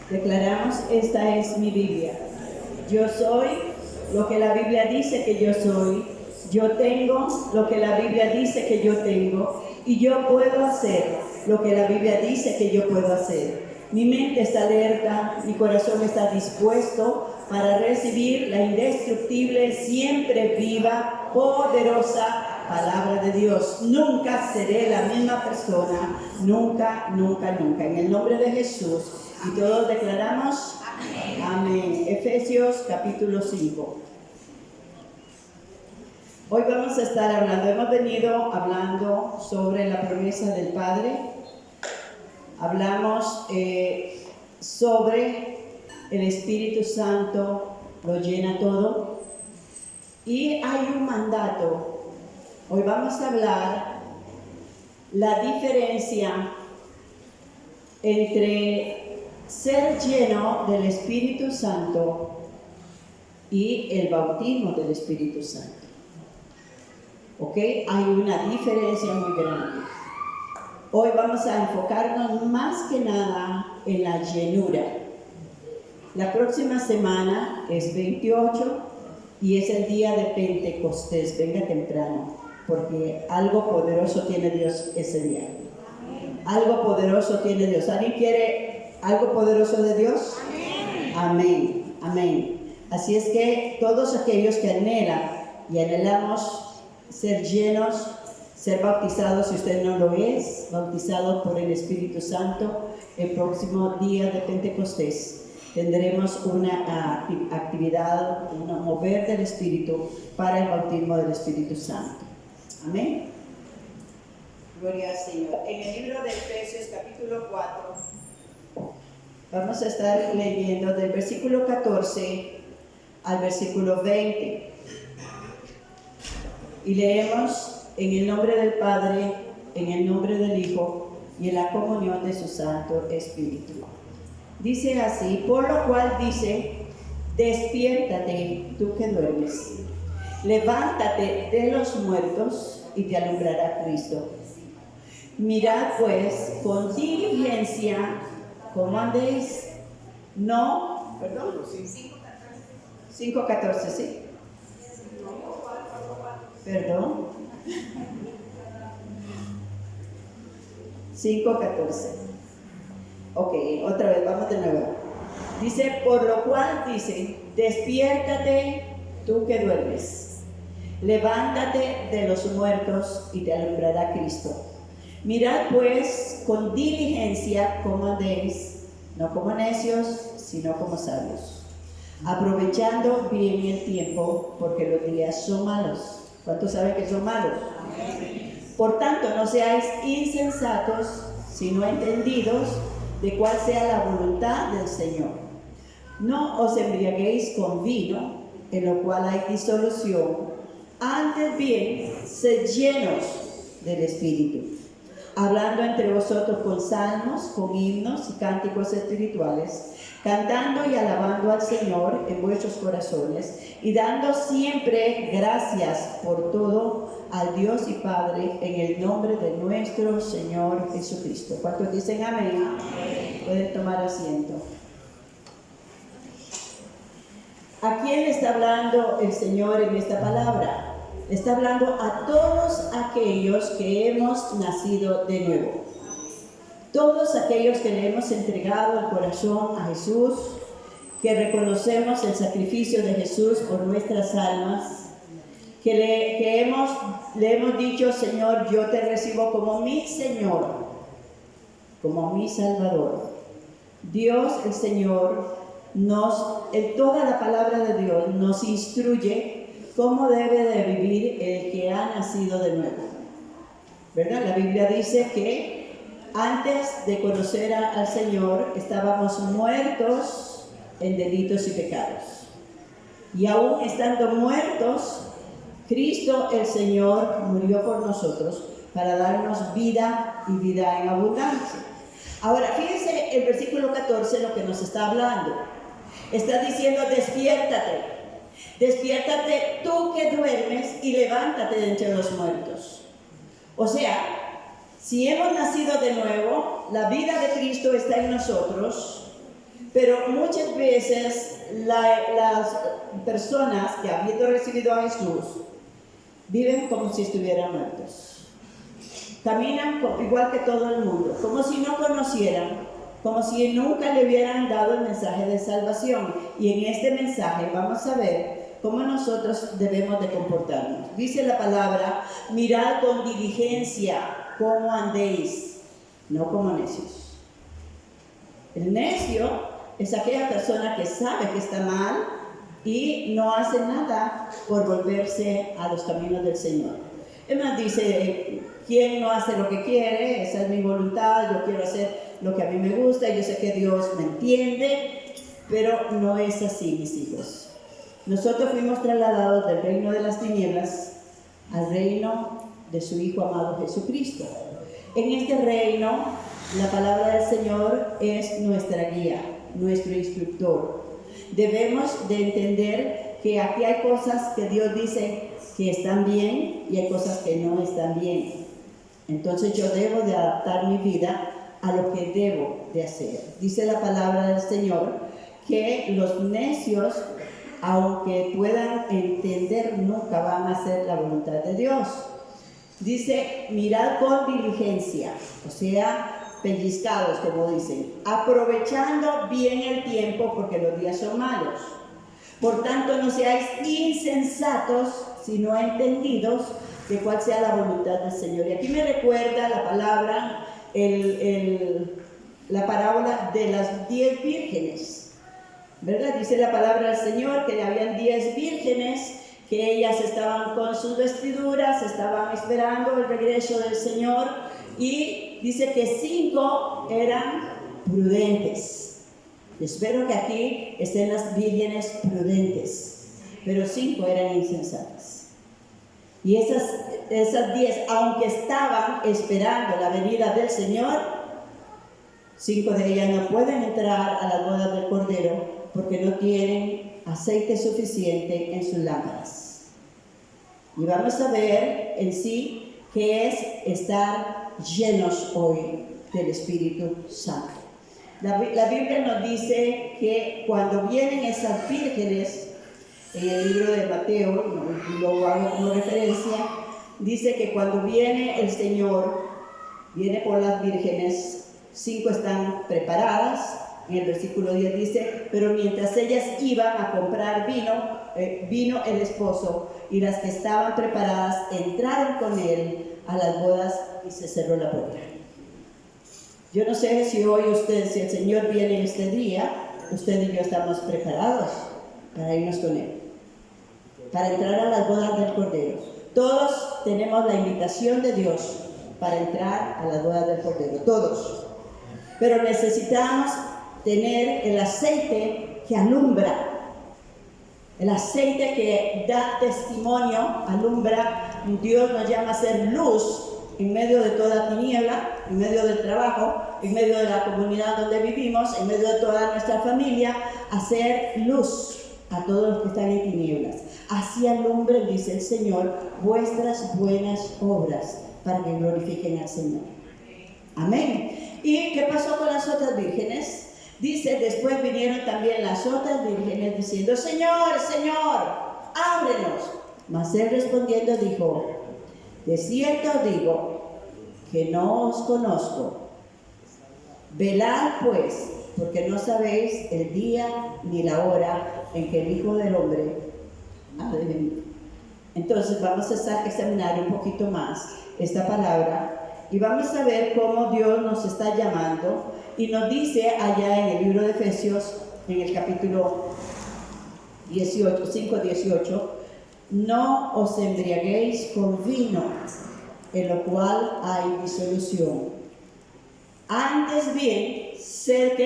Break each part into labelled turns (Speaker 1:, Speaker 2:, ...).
Speaker 1: Declaramos, esta es mi Biblia. Yo soy lo que la Biblia dice que yo soy. Yo tengo lo que la Biblia dice que yo tengo. Y yo puedo hacer lo que la Biblia dice que yo puedo hacer. Mi mente está alerta, mi corazón está dispuesto para recibir la indestructible, siempre viva, poderosa palabra de Dios. Nunca seré la misma persona, nunca, nunca, nunca. En el nombre de Jesús. Y todos declaramos amén. Amén. Efesios capítulo 5. Hoy vamos a estar hablando, hemos venido hablando sobre la promesa del Padre. Hablamos sobre el Espíritu Santo, lo llena todo. Y hay un mandato. Hoy vamos a hablar la diferencia entre ser lleno del Espíritu Santo y el bautismo del Espíritu Santo. ¿Ok? Hay una diferencia muy grande. Hoy vamos a enfocarnos más que nada en la llenura. La próxima semana es 28 y es el día de Pentecostés. Venga temprano, porque algo poderoso tiene Dios ese día. Algo poderoso tiene Dios. ¿Alguien quiere algo poderoso de Dios? Amén. Amén. Así es que todos aquellos que anhelan y anhelamos ser llenos, ser bautizados, si usted no lo es, bautizado por el Espíritu Santo, el próximo día de Pentecostés tendremos una actividad, un mover del Espíritu para el bautismo del Espíritu Santo. Amén. Gloria al Señor. En el libro de Efesios capítulo 4 vamos a estar leyendo del versículo 14 al versículo 20. Y leemos en el nombre del Padre, en el nombre del Hijo y en la comunión de su Santo Espíritu. Dice así, por lo cual dice, despiértate tú que duermes, levántate de los muertos y te alumbrará Cristo. Mirad pues con diligencia cómo andéis, no, perdón, 5:14, sí. Perdón. 5:14. Ok, otra vez, vamos de nuevo. Dice, por lo cual dice, despiértate tú que duermes, levántate de los muertos y te alumbrará Cristo. Mirad pues con diligencia cómo andéis, no como necios, sino como sabios, aprovechando bien el tiempo, porque los días son malos. ¿Cuántos saben que son malos? Amén. Por tanto, no seáis insensatos, sino entendidos de cuál sea la voluntad del Señor. No os embriaguéis con vino, en lo cual hay disolución, antes bien, sed llenos del Espíritu, hablando entre vosotros con salmos, con himnos y cánticos espirituales, cantando y alabando al Señor en vuestros corazones y dando siempre gracias por todo al Dios y Padre en el nombre de nuestro Señor Jesucristo. ¿Cuántos dicen amén? Amén. Pueden tomar asiento. ¿A quién le está hablando el Señor en esta palabra? Le está hablando a todos aquellos que hemos nacido de nuevo. Todos aquellos que le hemos entregado el corazón a Jesús, que reconocemos el sacrificio de Jesús por nuestras almas, que le hemos dicho, Señor, yo te recibo como mi Señor, como mi Salvador. Dios, el Señor, en toda la palabra de Dios, nos instruye cómo debe de vivir el que ha nacido de nuevo. ¿Verdad? La Biblia dice que antes de conocer al Señor, estábamos muertos en delitos y pecados. Y aún estando muertos, Cristo el Señor murió por nosotros para darnos vida y vida en abundancia. Ahora, fíjense el versículo 14 lo que nos está hablando. Está diciendo, despiértate. Despiértate tú que duermes y levántate de entre los muertos. O sea, si hemos nacido de nuevo, la vida de Cristo está en nosotros, pero muchas veces las personas que habiendo recibido a Jesús viven como si estuvieran muertos. Caminan igual que todo el mundo, como si no conocieran, como si nunca le hubieran dado el mensaje de salvación. Y en este mensaje vamos a ver cómo nosotros debemos de comportarnos. Dice la palabra, mirad con diligencia cómo andéis, no como necios. El necio es aquella persona que sabe que está mal y no hace nada por volverse a los caminos del Señor. Es más, dice, ¿quién no hace lo que quiere? Esa es mi voluntad, yo quiero hacer lo que a mí me gusta, y yo sé que Dios me entiende, pero no es así, mis hijos. Nosotros fuimos trasladados del reino de las tinieblas al reino de su Hijo amado Jesucristo. En este reino, la palabra del Señor es nuestra guía, nuestro instructor. Debemos de entender que aquí hay cosas que Dios dice que están bien y hay cosas que no están bien. Entonces yo debo de adaptar mi vida a lo que debo de hacer. Dice la palabra del Señor que los necios, aunque puedan entender, nunca van a hacer la voluntad de Dios. Dice, mirad con diligencia, o sea, pellizcados, como dicen, aprovechando bien el tiempo, porque los días son malos. Por tanto, no seáis insensatos, sino entendidos de cuál sea la voluntad del Señor. Y aquí me recuerda la palabra, la parábola de las 10 vírgenes, ¿verdad? Dice la palabra del Señor que habían 10 vírgenes, que ellas estaban con sus vestiduras, estaban esperando el regreso del Señor, y dice que 5 eran prudentes. Espero que aquí estén las vírgenes prudentes, pero 5 eran insensatas. Y esas 10, aunque estaban esperando la venida del Señor, 5 de ellas no pueden entrar a las bodas del Cordero porque no tienen aceite suficiente en sus lámparas. Y vamos a ver en sí qué es estar llenos hoy del Espíritu Santo. La Biblia nos dice que cuando vienen esas vírgenes, en el libro de Mateo, lo hago como referencia, dice que cuando viene el Señor, viene por las vírgenes, 5 están preparadas. En el versículo 10 dice, pero mientras ellas iban a comprar vino el esposo, y las que estaban preparadas entraron con él a las bodas y se cerró la puerta. Yo no sé si hoy si el Señor viene en este día, usted y yo estamos preparados para irnos con él, para entrar a las bodas del Cordero. Todos tenemos la invitación de Dios para entrar a las bodas del Cordero, todos. Pero necesitamos tener el aceite que alumbra, el aceite que da testimonio, alumbra. Dios nos llama a ser luz en medio de toda tiniebla, en medio del trabajo, en medio de la comunidad donde vivimos, en medio de toda nuestra familia, hacer luz a todos los que están en tinieblas. Así alumbren, dice el Señor, vuestras buenas obras, para que glorifiquen al Señor. Amén. ¿Y qué pasó con las otras vírgenes? Dice, después vinieron también las otras vírgenes diciendo, Señor, Señor, ábrenos. Mas él respondiendo dijo, de cierto digo que no os conozco. Velad pues, porque no sabéis el día ni la hora en que el Hijo del Hombre ha de venir. Entonces vamos a examinar un poquito más esta palabra y vamos a ver cómo Dios nos está llamando, y nos dice allá en el libro de Efesios, en el capítulo 18, 5-18, no os embriaguéis con vino, en lo cual hay disolución. Antes bien, sed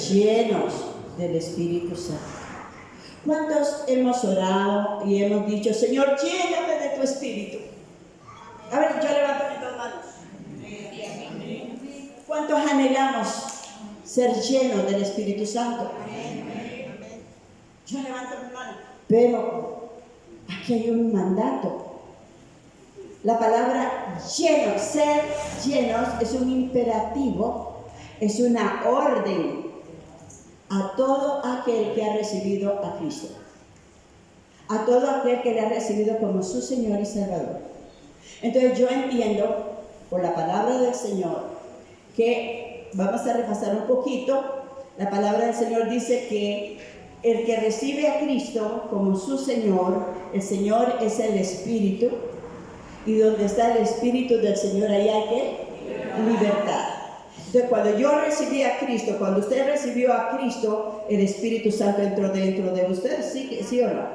Speaker 1: llenos del Espíritu Santo. ¿Cuántos hemos orado y hemos dicho, Señor, lléname de tu Espíritu? A ver, yo levanto mis dos manos. ¿Cuántos anhelamos ser llenos del Espíritu Santo? Yo levanto mi mano. Pero aquí hay un mandato. La palabra lleno, ser llenos, es un imperativo, es una orden a todo aquel que ha recibido a Cristo, a todo aquel que le ha recibido como su Señor y Salvador. Entonces yo entiendo, por la palabra del Señor, que vamos a repasar un poquito. La palabra del Señor dice que el que recibe a Cristo como su Señor, el Señor es el Espíritu, y donde está el Espíritu del Señor, ahí hay ¿qué? Libertad. Entonces, cuando yo recibí a Cristo, cuando usted recibió a Cristo, el Espíritu Santo entró dentro de usted, ¿sí o no?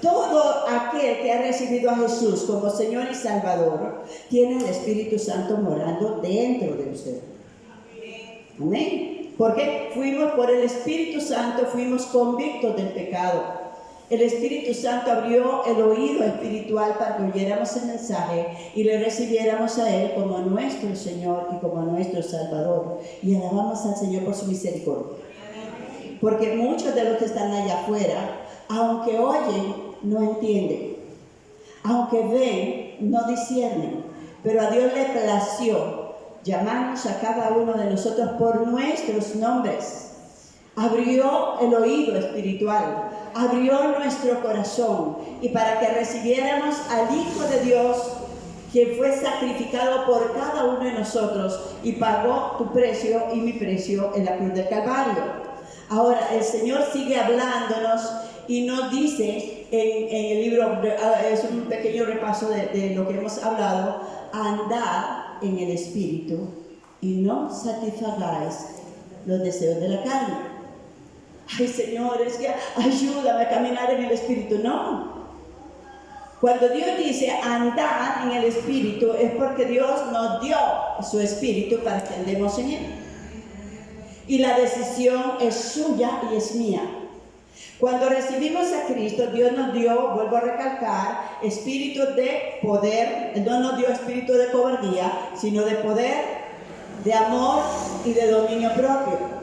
Speaker 1: Todo aquel que ha recibido a Jesús como Señor y Salvador, tiene el Espíritu Santo morando dentro de usted. Amén. Porque fuimos por el Espíritu Santo, fuimos convictos del pecado. El Espíritu Santo abrió el oído espiritual para que oyéramos el mensaje y le recibiéramos a Él como nuestro Señor y como nuestro Salvador. Y alabamos al Señor por su misericordia. Porque muchos de los que están allá afuera, aunque oyen, no entienden. Aunque ven, no disciernen. Pero a Dios le plació llamarnos a cada uno de nosotros por nuestros nombres. Abrió el oído espiritual, abrió nuestro corazón, y para que recibiéramos al Hijo de Dios, que fue sacrificado por cada uno de nosotros y pagó tu precio y mi precio en la cruz del Calvario. Ahora el Señor sigue hablándonos y nos dice en el libro, es un pequeño repaso de lo que hemos hablado: andad en el Espíritu y no satisfagáis los deseos de la carne. Ay, Señor, es que ayúdame a caminar en el Espíritu. No. Cuando Dios dice andar en el Espíritu, es porque Dios nos dio su Espíritu para que andemos en Él. Y la decisión es suya y es mía. Cuando recibimos a Cristo, Dios nos dio, vuelvo a recalcar, espíritu de poder. Él no nos dio espíritu de cobardía, sino de poder, de amor y de dominio propio.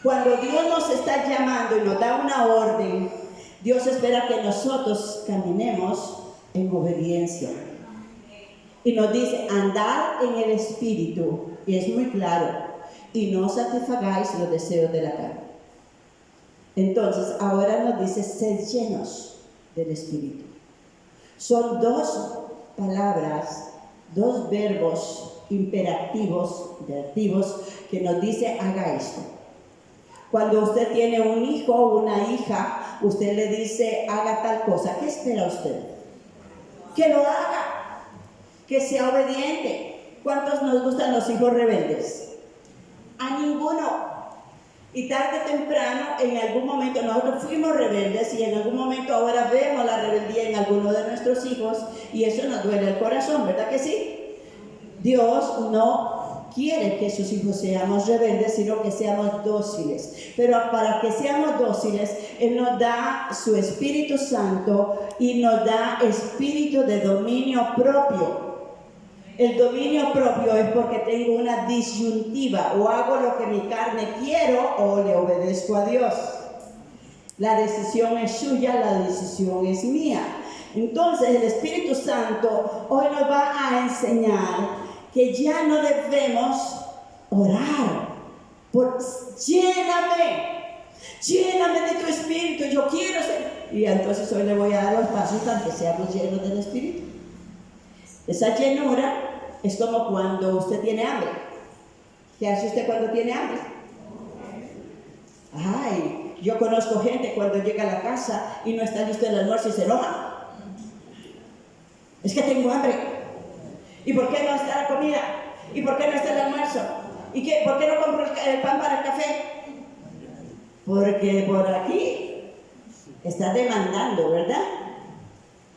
Speaker 1: Cuando Dios nos está llamando y nos da una orden, Dios espera que nosotros caminemos en obediencia. Y nos dice, andad en el Espíritu, y es muy claro, y no satisfagáis los deseos de la carne. Entonces, ahora nos dice, sed llenos del Espíritu. Son dos palabras, dos verbos imperativos, que nos dice, haga esto. Cuando usted tiene un hijo o una hija, usted le dice, haga tal cosa. ¿Qué espera usted? Que lo haga, que sea obediente. ¿Cuántos nos gustan los hijos rebeldes? A ninguno. Y tarde o temprano, en algún momento, nosotros fuimos rebeldes y en algún momento ahora vemos la rebeldía en alguno de nuestros hijos y eso nos duele el corazón, ¿verdad que sí? Dios no quiere que sus hijos seamos rebeldes, sino que seamos dóciles. Pero para que seamos dóciles, Él nos da su Espíritu Santo y nos da espíritu de dominio propio. El dominio propio es porque tengo una disyuntiva: o hago lo que mi carne quiero o le obedezco a Dios. La decisión es suya, la decisión es mía. Entonces el Espíritu Santo hoy nos va a enseñar que ya no debemos orar por lléname de tu Espíritu, yo quiero ser. Y entonces hoy le voy a dar los pasos para que seamos llenos del Espíritu. Esa llenura es como cuando usted tiene hambre. ¿Qué hace usted cuando tiene hambre? Ay, yo conozco gente cuando llega a la casa y no está listo el almuerzo y se enoja. Es que tengo hambre. ¿Y por qué no está la comida? ¿Y por qué no está el almuerzo? ¿Por qué no compro el pan para el café? Porque por aquí está demandando, ¿verdad?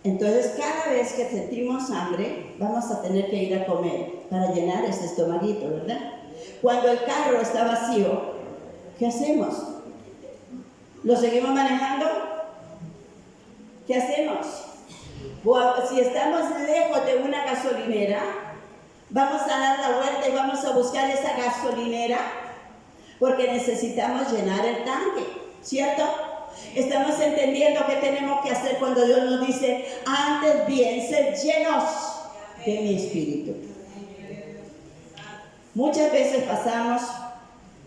Speaker 1: Entonces, cada vez que sentimos hambre, vamos a tener que ir a comer para llenar ese estomaguito, ¿verdad? Cuando el carro está vacío, ¿qué hacemos? ¿Lo seguimos manejando? ¿Qué hacemos? Si estamos lejos de una gasolinera, vamos a dar la vuelta y vamos a buscar esa gasolinera porque necesitamos llenar el tanque, ¿cierto? Estamos entendiendo qué tenemos que hacer cuando Dios nos dice, antes bien, sed llenos. de mi espíritu. Muchas veces pasamos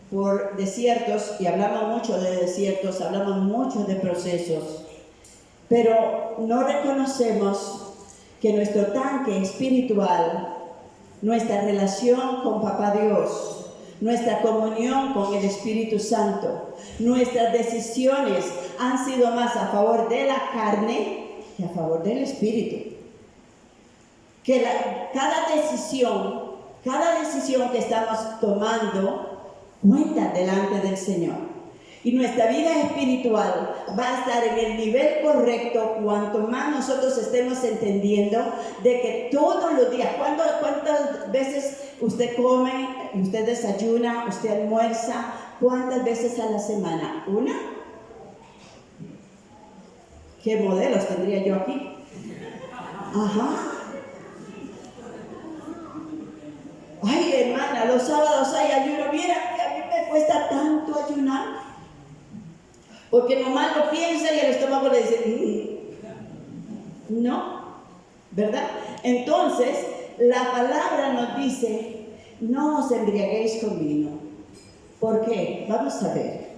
Speaker 1: por desiertos y hablamos mucho de desiertos, hablamos mucho de procesos, pero no reconocemos que nuestro tanque espiritual, nuestra relación con Papá Dios, nuestra comunión con el Espíritu Santo, nuestras decisiones han sido más a favor de la carne que a favor del Espíritu. Que cada decisión que estamos tomando cuenta delante del Señor. Y nuestra vida espiritual va a estar en el nivel correcto cuanto más nosotros estemos entendiendo de que todos los días, ¿cuántas veces usted come, usted desayuna, usted almuerza? ¿Cuántas veces a la semana? ¿Una? ¿Qué modelos tendría yo aquí? Ajá. Ay, hermana, los sábados hay ayuno. Mira que a mí me cuesta tanto ayunar. Porque nomás lo piensa y el estómago le dice, no, ¿verdad? Entonces, la palabra nos dice, no os embriaguéis con vino. ¿Por qué? Vamos a ver.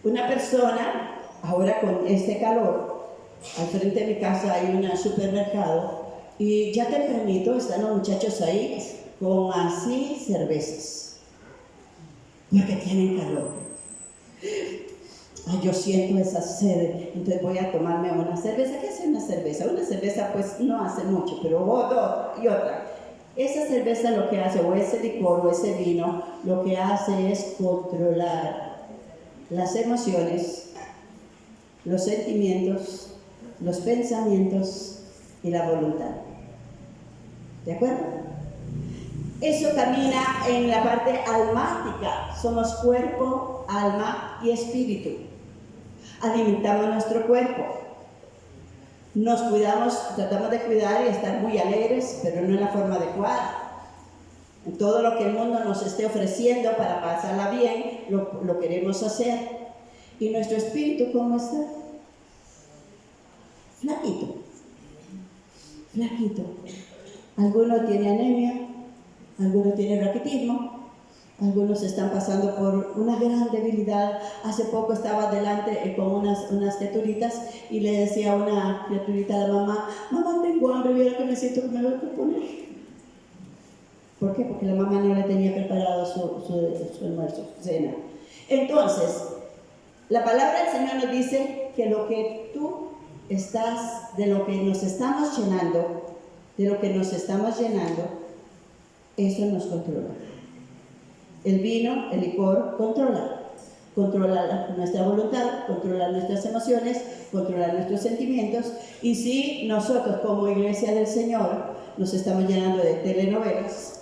Speaker 1: Una persona, ahora con este calor, al frente de mi casa hay un supermercado y ya tempranito están los muchachos ahí con así cervezas, porque tienen calor. Ay, yo siento esa sed, entonces voy a tomarme una cerveza. ¿Qué hace una cerveza? Una cerveza pues no hace mucho, pero dos y otra. Esa cerveza lo que hace, o ese licor o ese vino, lo que hace es controlar las emociones, los sentimientos, los pensamientos y la voluntad. ¿De acuerdo? Eso camina en la parte almática. Somos cuerpo, alma y espíritu. Alimentamos nuestro cuerpo. Nos cuidamos, tratamos de cuidar y estar muy alegres, pero no en la forma adecuada. En todo lo que el mundo nos esté ofreciendo para pasarla bien, lo queremos hacer. ¿Y nuestro espíritu cómo está? Flaquito. Flaquito. Alguno tiene anemia, algunos tienen raquitismo, algunos están pasando por una gran debilidad. Hace poco estaba delante con unas criaturitas y le decía a una criaturita a la mamá, mamá, tengo hambre, mira que me siento que me voy a poner. ¿Por qué? Porque la mamá no le tenía preparado su almuerzo, su cena. Entonces, la palabra del Señor nos dice que lo que tú estás, de lo que nos estamos llenando, eso nos controla. El vino, el licor, controla nuestra voluntad, controla nuestras emociones, controla nuestros sentimientos. Y si nosotros como Iglesia del Señor nos estamos llenando de telenovelas,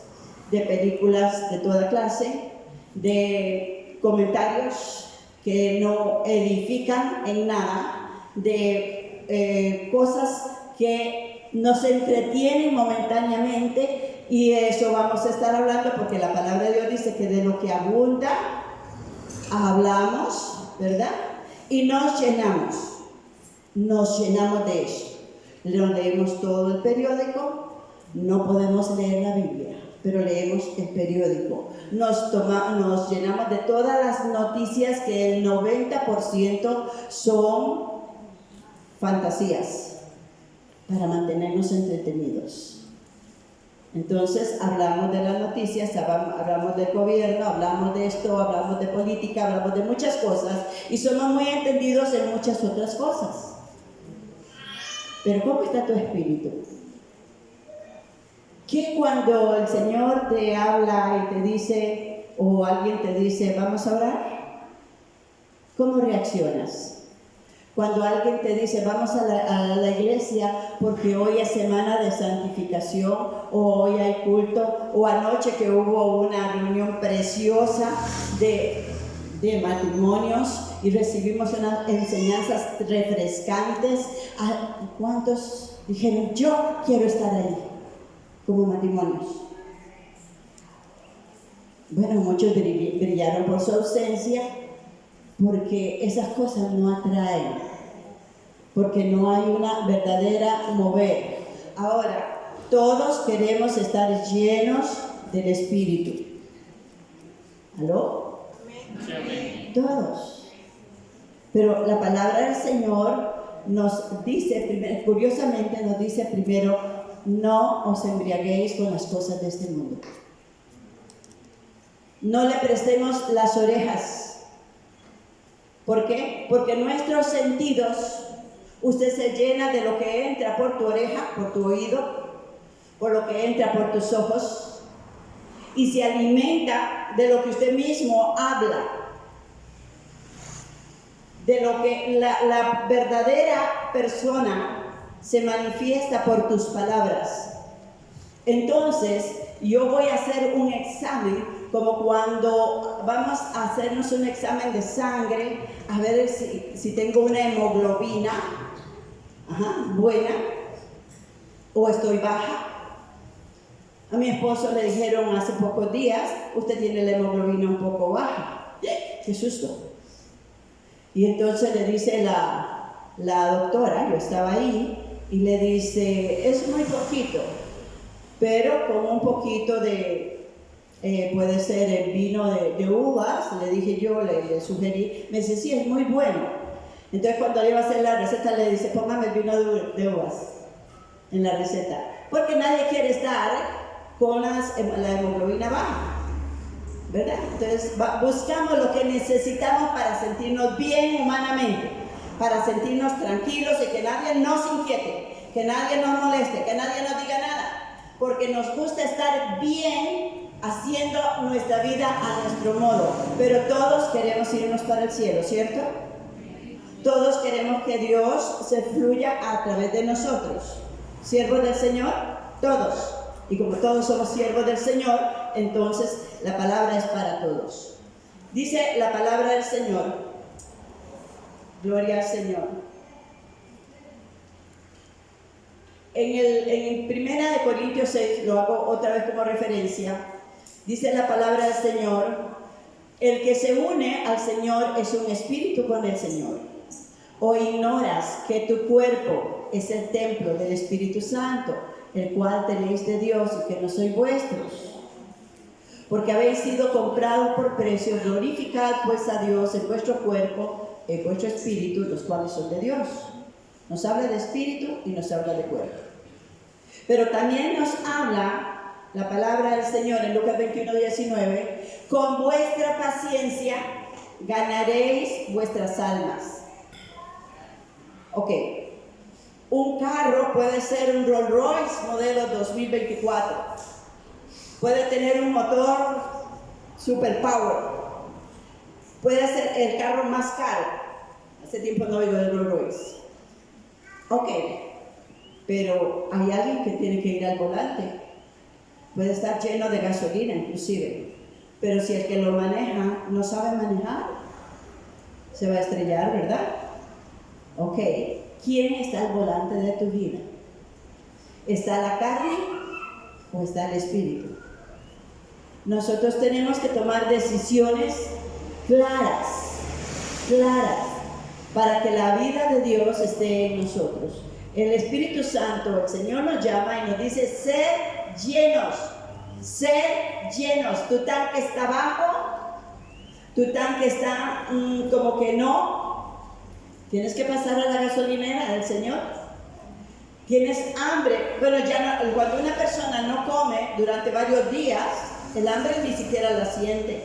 Speaker 1: de películas de toda clase, de comentarios que no edifican en nada, de cosas que nos entretienen momentáneamente, y eso vamos a estar hablando porque la palabra de Dios dice que de lo que abunda hablamos, ¿verdad? Y nos llenamos de eso. Leemos todo el periódico, no podemos leer la Biblia, pero leemos el periódico. Nos llenamos de todas las noticias que el 90% son fantasías para mantenernos entretenidos. Entonces hablamos de las noticias, hablamos del gobierno, hablamos de esto, hablamos de política, hablamos de muchas cosas y somos muy entendidos en muchas otras cosas. Pero ¿cómo está tu espíritu? ¿Qué cuando el Señor te habla y te dice, o alguien te dice, vamos a orar? ¿Cómo reaccionas? Cuando alguien te dice, vamos a la iglesia porque hoy es semana de santificación, o hoy hay culto, o anoche que hubo una reunión preciosa de matrimonios y recibimos unas enseñanzas refrescantes. ¿Cuántos dijeron, yo quiero estar ahí como matrimonios? Bueno, muchos brillaron por su ausencia, porque esas cosas no atraen, porque no hay una verdadera mover. Ahora, Todos queremos estar llenos del Espíritu. ¿Aló? Amén. Todos. Pero la palabra del Señor nos dice, curiosamente nos dice primero, no os embriaguéis con las cosas de este mundo. No le prestemos las orejas. ¿Por qué? Porque nuestros sentidos, usted se llena de lo que entra por tu oreja, por tu oído, por lo que entra por tus ojos, y se alimenta de lo que usted mismo habla, de lo que la verdadera persona se manifiesta por tus palabras. Entonces, yo voy a hacer un examen, como cuando vamos a hacernos un examen de sangre, a ver si tengo una hemoglobina buena o estoy baja. A mi esposo le dijeron hace pocos días, usted tiene la hemoglobina un poco baja. ¡Qué susto! Y entonces le dice la doctora, yo estaba ahí, y le dice, es muy poquito, pero con un poquito de, puede ser el vino de uvas, le dije yo, le sugerí, me dice, sí, es muy bueno. Entonces cuando le iba a hacer la receta, le dice, póngame el vino de uvas en la receta, porque nadie quiere estar con la hemoglobina baja, ¿verdad? Entonces buscamos lo que necesitamos para sentirnos bien humanamente, para sentirnos tranquilos y que nadie nos inquiete, que nadie nos moleste, que nadie nos diga nada, porque nos gusta estar bien haciendo nuestra vida a nuestro modo, pero todos queremos irnos para el cielo, ¿cierto? Todos queremos que Dios se fluya a través de nosotros. ¿Siervos del Señor? Todos. Y como todos somos siervos del Señor, entonces la palabra es para todos. Dice la palabra del Señor, gloria al Señor. En 1 Corintios 6, lo hago otra vez como referencia, dice la palabra del Señor, el que se une al Señor es un espíritu con el Señor. ¿O ignoras que tu cuerpo es el templo del Espíritu Santo, el cual tenéis de Dios y que no sois vuestros? Porque habéis sido comprados por precio, glorificad pues a Dios en vuestro cuerpo, en vuestro espíritu, los cuales son de Dios. Nos habla de espíritu y nos habla de cuerpo. Pero también nos habla la palabra del Señor en Lucas 21:19, con vuestra paciencia ganaréis vuestras almas. Ok, un carro puede ser un Rolls Royce modelo 2024, puede tener un motor super power, puede ser el carro más caro. Hace tiempo no oigo del Rolls Royce. Ok, pero hay alguien que tiene que ir al volante, puede estar lleno de gasolina inclusive, pero si el que lo maneja no sabe manejar, se va a estrellar, ¿verdad? Ok, ¿quién está al volante de tu vida? ¿Está la carne o está el espíritu? Nosotros tenemos que tomar decisiones claras, para que la vida de Dios esté en nosotros. El Espíritu Santo, el Señor nos llama y nos dice, sed llenos. Tu tanque está bajo, tu tanque está como que no. Tienes que pasar a la gasolinera del Señor. Tienes hambre. Bueno, ya no, cuando una persona no come durante varios días, el hambre ni siquiera la siente.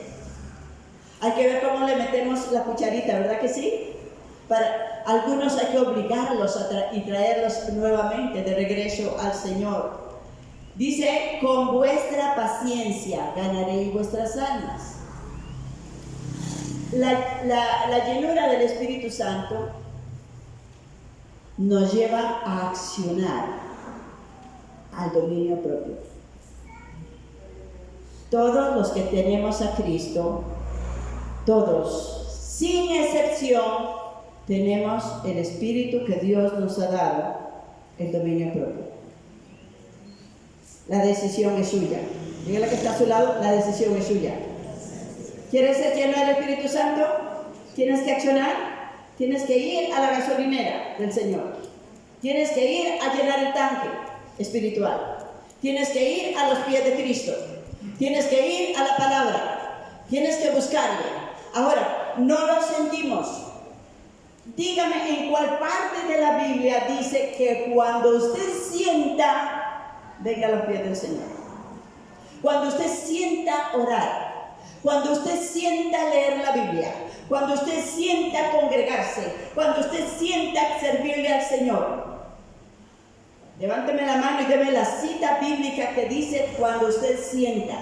Speaker 1: Hay que ver cómo le metemos la cucharita, ¿verdad que sí? Para algunos hay que obligarlos y traerlos nuevamente de regreso al Señor. Dice, con vuestra paciencia ganaréis vuestras almas. La llenura del Espíritu Santo nos lleva a accionar al dominio propio. Todos los que tenemos a Cristo, todos, sin excepción, tenemos el Espíritu que Dios nos ha dado, el dominio propio. La decisión es suya. Dígale que está a su lado, la decisión es suya. ¿Quieres ser lleno del Espíritu Santo? Tienes que accionar, tienes que ir a la gasolinera del Señor. Tienes que ir a llenar el tanque espiritual. Tienes que ir a los pies de Cristo. Tienes que ir a la palabra. Tienes que buscarle. Ahora, no lo sentimos. Dígame en cuál parte de la Biblia dice que cuando usted sienta, venga a los pies del Señor. Cuando usted sienta orar, cuando usted sienta leer la Biblia, cuando usted sienta congregarse, cuando usted sienta servirle al Señor. Levánteme la mano y deme la cita bíblica que dice cuando usted sienta.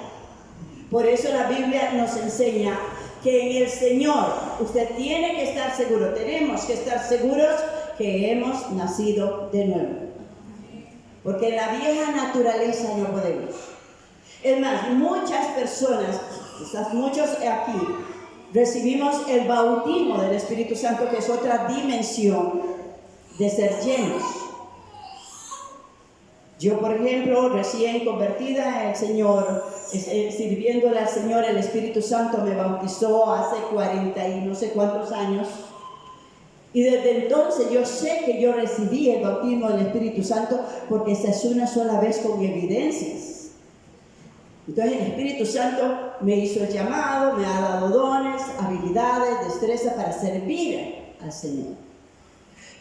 Speaker 1: Por eso la Biblia nos enseña que en el Señor usted tiene que estar seguro, tenemos que estar seguros que hemos nacido de nuevo. Porque en la vieja naturaleza no podemos. Es más, muchas personas, quizás muchos aquí, recibimos el bautismo del Espíritu Santo, que es otra dimensión de ser llenos. Yo, por ejemplo, recién convertida, el Señor, sirviéndole al Señor, el Espíritu Santo me bautizó hace 40 y no sé cuántos años. Y desde entonces yo sé que yo recibí el bautismo del Espíritu Santo porque se hace una sola vez con evidencias. Entonces el Espíritu Santo me hizo el llamado, me ha dado dones, habilidades, destreza para servir al Señor.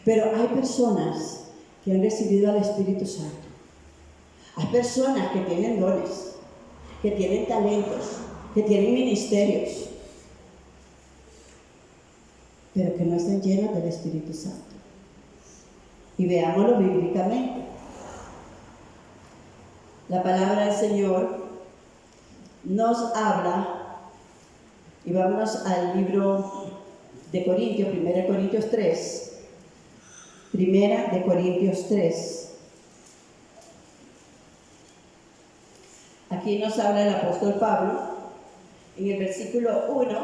Speaker 1: Pero hay personas que han recibido al Espíritu Santo. Hay personas que tienen dones, que tienen talentos, que tienen ministerios, pero que no están llenos del Espíritu Santo. Y veámoslo bíblicamente. La palabra del Señor nos habla, y vámonos al libro de Corintios, 1 Corintios 3. 1 Corintios 3. Aquí nos habla el apóstol Pablo, en el versículo 1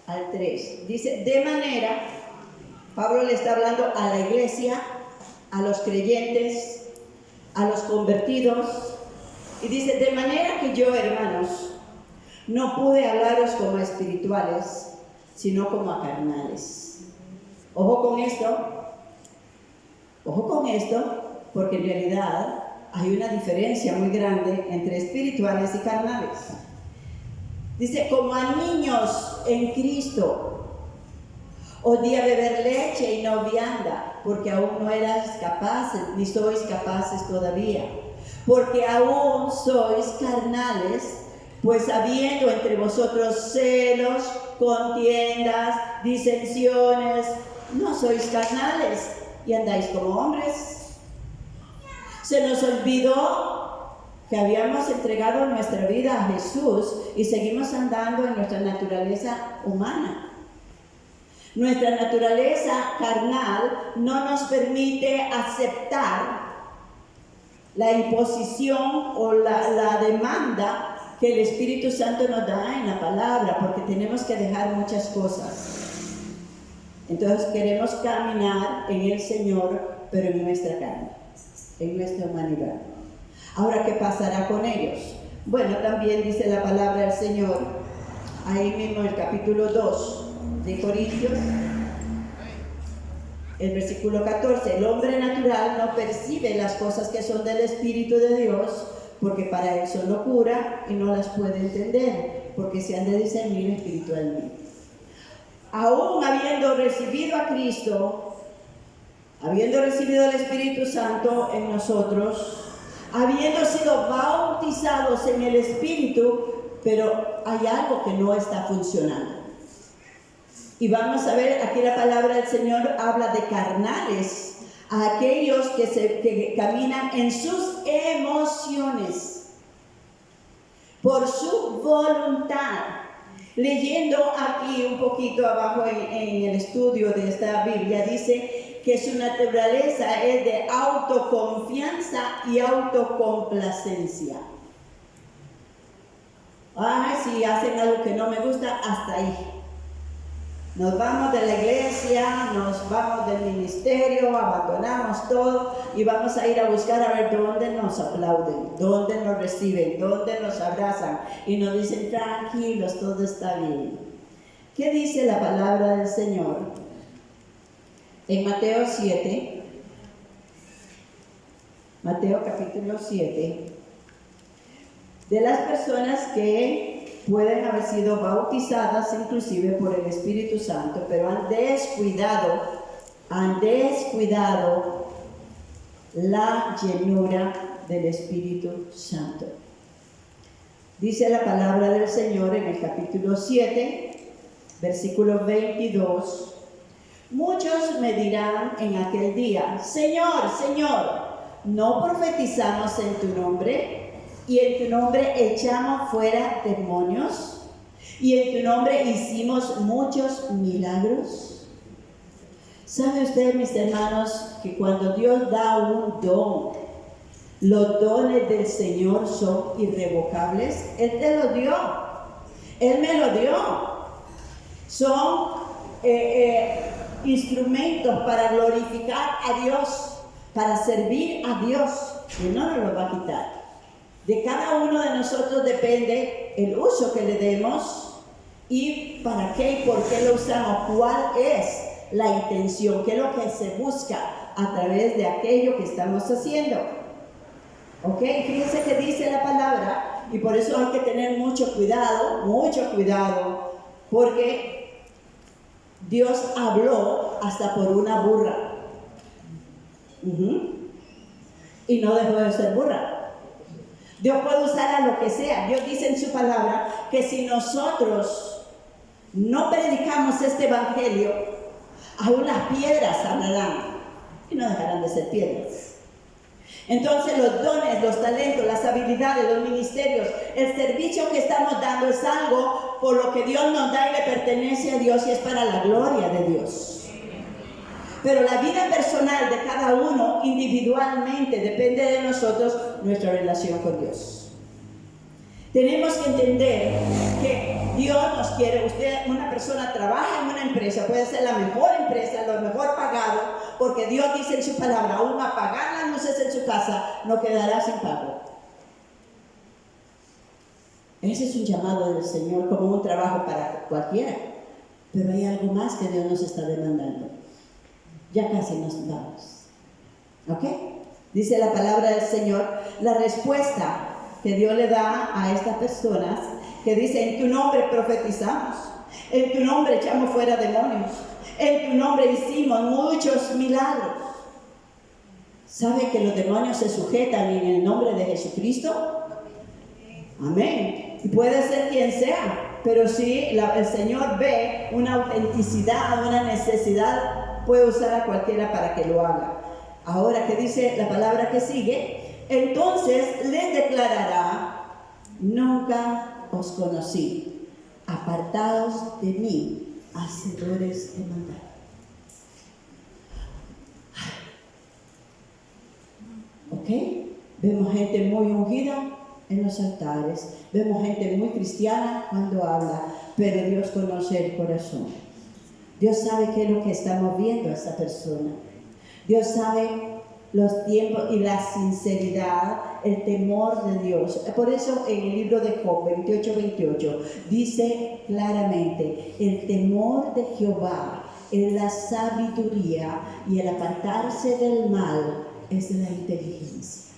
Speaker 1: al 3. Dice, de manera, Pablo le está hablando a la iglesia, a los creyentes, a los convertidos, y dice, de manera que yo, hermanos, no pude hablaros como a espirituales, sino como a carnales. Ojo con esto, porque en realidad hay una diferencia muy grande entre espirituales y carnales. Dice, como a niños en Cristo, os di a beber leche y no vianda, porque aún no erais capaces, ni sois capaces todavía, porque aún sois carnales, pues habiendo entre vosotros celos, contiendas, disensiones, no sois carnales y andáis como hombres. Se nos olvidó que habíamos entregado nuestra vida a Jesús y seguimos andando en nuestra naturaleza humana. Nuestra naturaleza carnal no nos permite aceptar la imposición o la demanda que el Espíritu Santo nos da en la palabra, porque tenemos que dejar muchas cosas. Entonces queremos caminar en el Señor, pero en nuestra carne, en nuestra humanidad. Ahora, ¿qué pasará con ellos? Bueno, también dice la palabra del Señor, ahí mismo en el capítulo 2 de Corintios, el versículo 14, el hombre natural no percibe las cosas que son del Espíritu de Dios, porque para él son locura y no las puede entender, porque se han de discernir espiritualmente. Aún habiendo recibido a Cristo, habiendo recibido el Espíritu Santo en nosotros, habiendo sido bautizados en el Espíritu, pero hay algo que no está funcionando. Y vamos a ver, aquí la palabra del Señor habla de carnales, a aquellos que caminan en sus emociones, por su voluntad. Leyendo aquí un poquito abajo en el estudio de esta Biblia, dice que su naturaleza es de autoconfianza y autocomplacencia. Si hacen algo que no me gusta, hasta ahí. Nos vamos de la iglesia, nos vamos del ministerio, abandonamos todo y vamos a ir a buscar a ver dónde nos aplauden, dónde nos reciben, dónde nos abrazan y nos dicen tranquilos, todo está bien. ¿Qué dice la palabra del Señor? En Mateo 7, Mateo capítulo 7, de las personas que pueden haber sido bautizadas inclusive por el Espíritu Santo, pero han descuidado la llenura del Espíritu Santo. Dice la palabra del Señor en el capítulo 7, versículo 22. Muchos me dirán en aquel día: Señor, Señor, ¿no profetizamos en tu nombre? ¿Y en tu nombre echamos fuera demonios? ¿Y en tu nombre hicimos muchos milagros? ¿Sabe usted, mis hermanos, que cuando Dios da un don, los dones del Señor son irrevocables? Él te lo dio. Él me lo dio. Son instrumentos para glorificar a Dios, para servir a Dios. Y no nos lo va a quitar. De cada uno de nosotros depende el uso que le demos y para qué y por qué lo usamos, cuál es la intención, qué es lo que se busca a través de aquello que estamos haciendo. ¿Ok? Fíjense que dice la palabra, y por eso hay que tener mucho cuidado, porque Dios habló hasta por una burra. Y no dejó de ser burra. Dios puede usar a lo que sea. Dios dice en su palabra que si nosotros no predicamos este evangelio, aún las piedras hablarán y no dejarán de ser piedras. Entonces los dones, los talentos, las habilidades, los ministerios, el servicio que estamos dando es algo por lo que Dios nos da y le pertenece a Dios y es para la gloria de Dios. Pero la vida personal de cada uno individualmente depende de nosotros, nuestra relación con Dios. Tenemos que entender que Dios nos quiere. Usted, una persona trabaja en una empresa, puede ser la mejor empresa, lo mejor pagado, porque Dios dice en su palabra, aún apagar las luces en su casa, no quedará sin pago. Ese es un llamado del Señor como un trabajo para cualquiera. Pero hay algo más que Dios nos está demandando. Ya casi nos vamos. ¿Ok? Dice la palabra del Señor, la respuesta que Dios le da a estas personas, que dice: en tu nombre profetizamos, en tu nombre echamos fuera demonios, en tu nombre hicimos muchos milagros. ¿Sabe que los demonios se sujetan en el nombre de Jesucristo? Amén. Y puede ser quien sea, pero si el Señor ve una autenticidad, una necesidad, puede usar a cualquiera para que lo haga. Ahora, ¿qué dice la palabra que sigue? Entonces les declarará: nunca os conocí, apartados de mí, hacedores de maldad. ¿Ok? Vemos gente muy ungida en los altares, vemos gente muy cristiana cuando habla, pero Dios conoce el corazón. Dios sabe qué es lo que estamos viendo a esa persona. Dios sabe los tiempos y la sinceridad, el temor de Dios. Por eso en el libro de Job 28:28 dice claramente: el temor de Jehová es la sabiduría y el apartarse del mal es la inteligencia.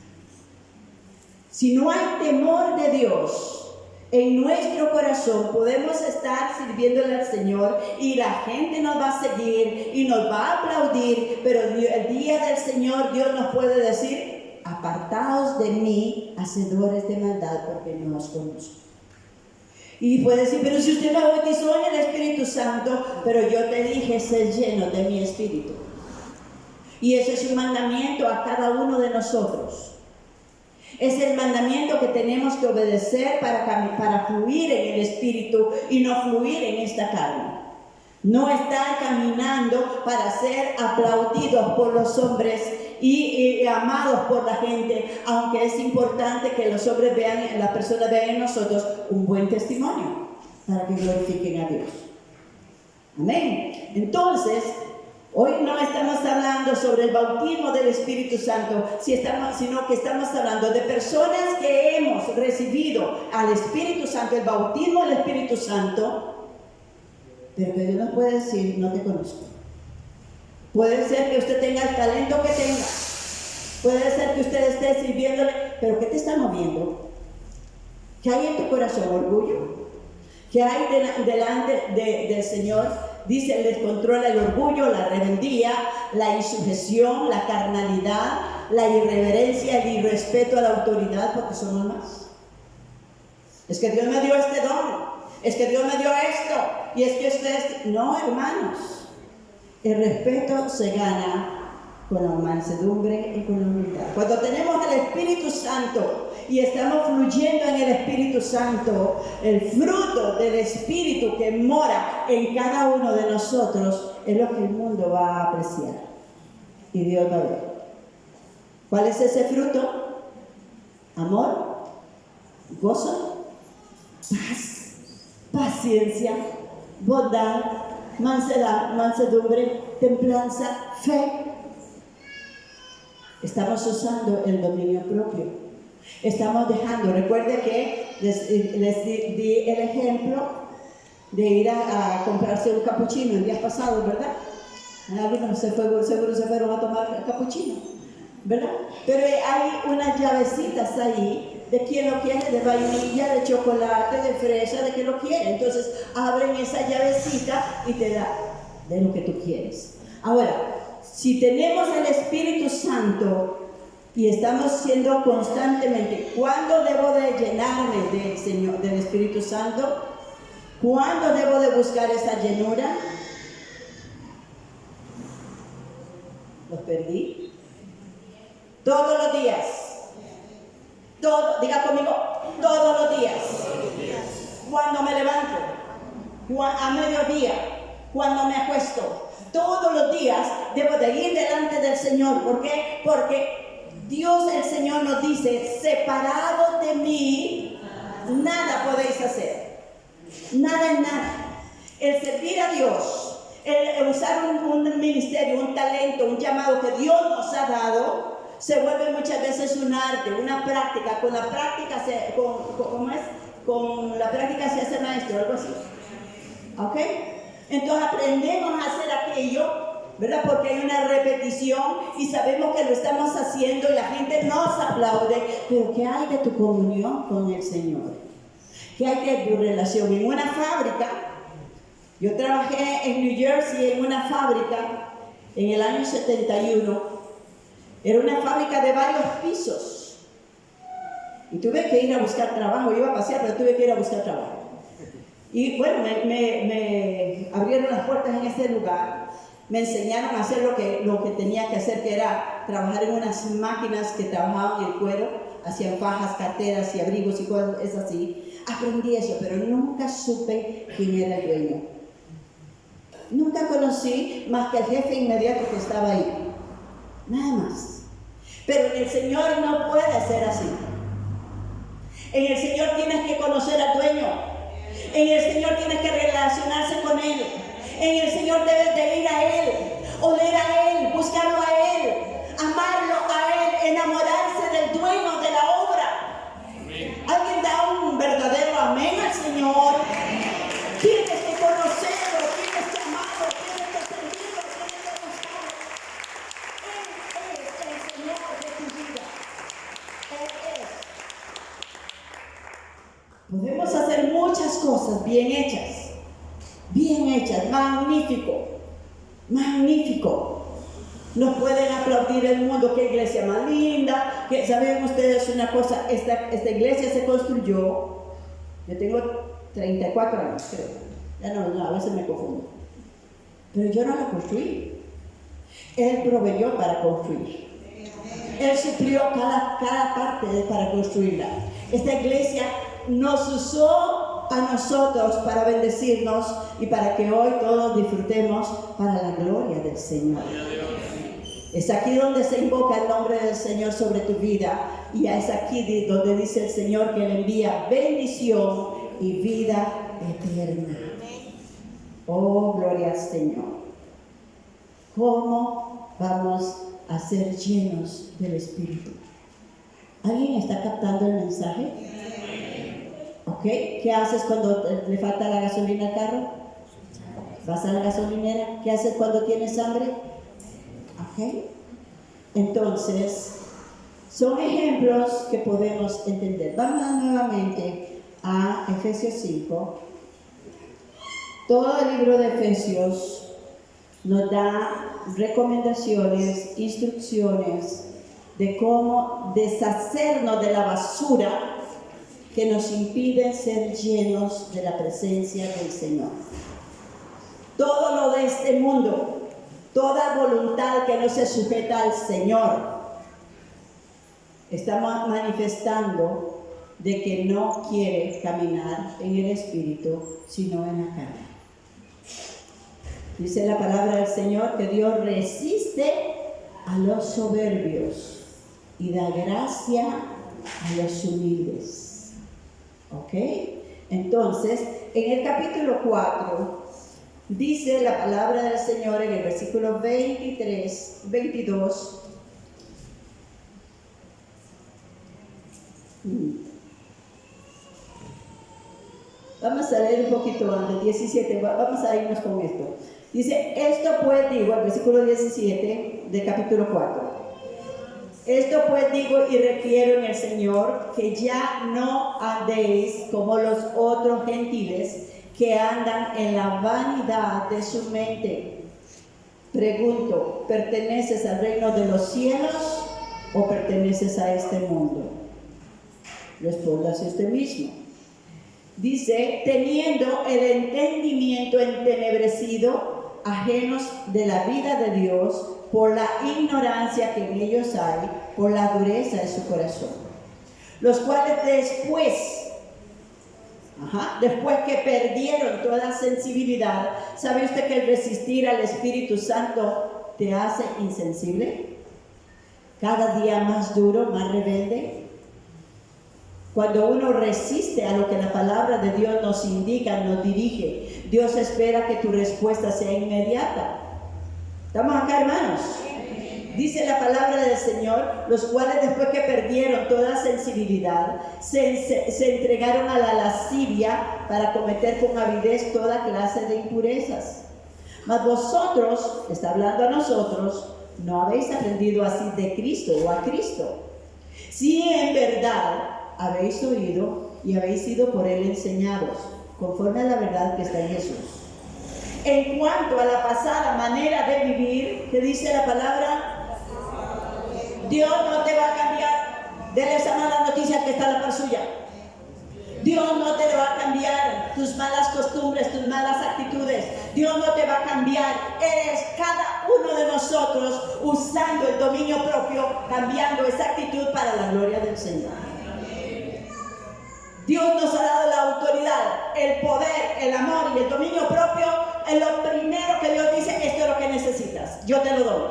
Speaker 1: Si no hay temor de Dios en nuestro corazón, podemos estar sirviéndole al Señor y la gente nos va a seguir y nos va a aplaudir, pero el día del Señor Dios nos puede decir: apartaos de mí, hacedores de maldad, porque no os conozco. Y puede decir: pero si usted me bautizó en el Espíritu Santo, pero yo te dije ser lleno de mi Espíritu. Y ese es un mandamiento a cada uno de nosotros. Es el mandamiento que tenemos que obedecer para fluir en el Espíritu y no fluir en esta carne. No estar caminando para ser aplaudidos por los hombres y amados por la gente, aunque es importante que los hombres vean, las personas vean en nosotros un buen testimonio para que glorifiquen a Dios. Amén. Entonces, hoy no estamos hablando sobre el bautismo del Espíritu Santo, sino que estamos hablando de personas que hemos recibido al Espíritu Santo, el bautismo del Espíritu Santo, pero que Dios nos puede decir: no te conozco. Puede ser que usted tenga el talento que tenga, Puede ser que usted esté sirviéndole, pero ¿qué te está moviendo? ¿Qué hay en tu corazón? ¿Orgullo? ¿Qué hay delante del Señor? Dice, les controla el orgullo, la rebeldía, la insujeción, la carnalidad, la irreverencia, el irrespeto a la autoridad, porque somos más. Es que Dios me dio este don, es que Dios me dio esto, y es que ustedes... No, hermanos, el respeto se gana con la mansedumbre y con la humildad. Cuando tenemos el Espíritu Santo y estamos fluyendo en el Espíritu Santo, el fruto del Espíritu que mora en cada uno de nosotros es lo que el mundo va a apreciar y Dios va a ver. ¿Cuál es ese fruto? Amor, gozo, paz, paciencia, bondad, mansedumbre, templanza, fe. Estamos usando el dominio propio. Estamos dejando, recuerde que les di el ejemplo de ir a comprarse un capuchino el día pasado, ¿verdad? Algunos seguro se fueron a tomar capuchino, ¿verdad? Pero hay unas llavecitas ahí de quién lo quiere, de vainilla, de chocolate, de fresa, de que lo quiere. Entonces abren esa llavecita y te da de lo que tú quieres. Ahora, si tenemos el Espíritu Santo y estamos siendo constantemente, ¿cuándo debo de llenarme del Señor, del Espíritu Santo? ¿Cuándo debo de buscar esa llenura? ¿Los perdí? Todos los días. Diga conmigo, todos los días. Cuando me levanto, a mediodía, cuando me acuesto. Todos los días debo de ir delante del Señor. ¿Por qué? Porque Dios, el Señor, nos dice, separados de mí, nada podéis hacer. Nada en nada. El servir a Dios, el usar un ministerio, un talento, un llamado que Dios nos ha dado, se vuelve muchas veces un arte, una práctica. Con la práctica con la práctica se hace maestro, algo así. ¿Ok? Entonces aprendemos a hacer aquello, ¿verdad? Porque hay una repetición y sabemos que lo estamos haciendo y la gente nos aplaude. Pero ¿qué hay de tu comunión con el Señor? ¿Qué hay de tu relación? En una fábrica, yo trabajé en New Jersey en una fábrica en el año 71. Era una fábrica de varios pisos. Y tuve que ir a buscar trabajo. Yo iba a pasear, pero tuve que ir a buscar trabajo. Y bueno, me abrieron las puertas en ese lugar, me enseñaron a hacer lo que tenía que hacer, que era trabajar en unas máquinas que trabajaban el cuero, hacían fajas, carteras y abrigos y cosas así. Aprendí eso, pero nunca supe quién era el dueño. Nunca conocí más que al jefe inmediato que estaba ahí. Nada más. Pero en el Señor no puede ser así. En el Señor tienes que conocer al dueño. En el Señor tienes que relacionarse con Él. En el Señor debes de ir a Él, oler a Él, buscarlo a Él, amarlo a Él, enamorarse del dueño de la obra. Amén. ¿Alguien da un verdadero amén al Señor? Tienes que conocerlo, tienes que amarlo, tienes que servirlo, tienes que buscarlo. Él es el Señor de tu vida. Él es. Podemos hacer muchas cosas bien hechas, magnífico, magnífico. Nos pueden aplaudir el mundo, qué iglesia más linda, que saben ustedes una cosa, esta iglesia se construyó, yo tengo 34 años, creo, ya no, a veces me confundo, pero yo no la construí, Él proveyó para construir, Él suplió cada parte para construirla. Esta iglesia nos usó a nosotros para bendecirnos y para que hoy todos disfrutemos para la gloria del Señor. Es aquí donde se invoca el nombre del Señor sobre tu vida y es aquí donde dice el Señor que le envía bendición y vida eterna. Oh, gloria al Señor. ¿Cómo vamos a ser llenos del Espíritu? ¿Alguien está captando el mensaje? ¿Ok? ¿Qué haces cuando le falta la gasolina al carro? ¿Vas a la gasolinera? ¿Qué haces cuando tienes hambre? ¿Ok? Entonces, Son ejemplos que podemos entender. Vamos nuevamente a Efesios 5. Todo el libro de Efesios nos da recomendaciones, instrucciones de cómo deshacernos de la basura que nos impide ser llenos de la presencia del Señor. Todo lo de este mundo, toda voluntad que no se sujeta al Señor, está manifestando de que no quiere caminar en el Espíritu, sino en la carne. Dice la palabra del Señor que Dios resiste a los soberbios y da gracia a los humildes. ¿Ok? Entonces, en el capítulo 4, dice la palabra del Señor en el versículo 22. Vamos a leer un poquito antes, 17, vamos a irnos con esto. Dice, esto pues digo, el versículo 17 del capítulo 4. Esto pues digo y requiero en el Señor que ya no andéis como los otros gentiles que andan en la vanidad de su mente. Pregunto, ¿perteneces al reino de los cielos o perteneces a este mundo? Respóndase usted mismo. Dice, teniendo el entendimiento entenebrecido, ajenos de la vida de Dios, por la ignorancia que en ellos hay, por la dureza de su corazón. Los cuales después que perdieron toda sensibilidad, ¿sabe usted que el resistir al Espíritu Santo te hace insensible? Cada día más duro, más rebelde. Cuando uno resiste a lo que la palabra de Dios nos indica, nos dirige, Dios espera que tu respuesta sea inmediata. ¿Estamos acá, hermanos? Dice la palabra del Señor, los cuales después que perdieron toda sensibilidad, se entregaron a la lascivia para cometer con avidez toda clase de impurezas. Mas vosotros, está hablando a nosotros, no habéis aprendido así de Cristo o a Cristo. Si en verdad habéis oído y habéis sido por Él enseñados, conforme a la verdad que está en Jesús. En cuanto a la pasada manera de vivir, que dice la palabra, Dios no te va a cambiar. Dele esa mala noticia que está a la par suya. Dios no te va a cambiar tus malas costumbres, tus malas actitudes. Dios no te va a cambiar. Eres cada uno de nosotros usando el dominio propio, cambiando esa actitud para la gloria del Señor. Dios nos ha dado la autoridad, el poder, el amor y el dominio propio. Es lo primero que Dios dice, esto es lo que necesitas, yo te lo doy,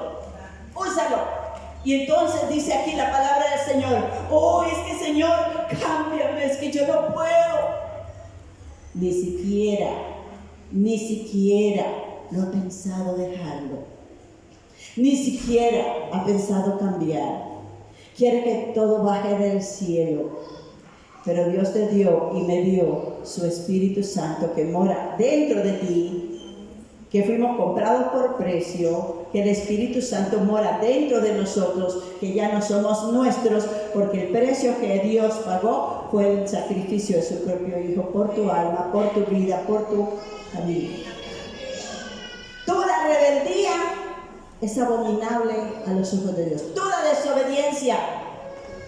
Speaker 1: úsalo. Y entonces dice aquí la palabra del Señor, oh, es que Señor, cámbiame, es que yo no puedo. Ni siquiera lo ha pensado dejarlo, ni siquiera ha pensado cambiar. Quiere que todo baje del cielo. Pero Dios te dio y me dio su Espíritu Santo que mora dentro de ti, que fuimos comprados por precio, que el Espíritu Santo mora dentro de nosotros, que ya no somos nuestros, porque el precio que Dios pagó fue el sacrificio de su propio Hijo por tu alma, por tu vida, por tu familia. Toda rebeldía es abominable a los ojos de Dios. Toda desobediencia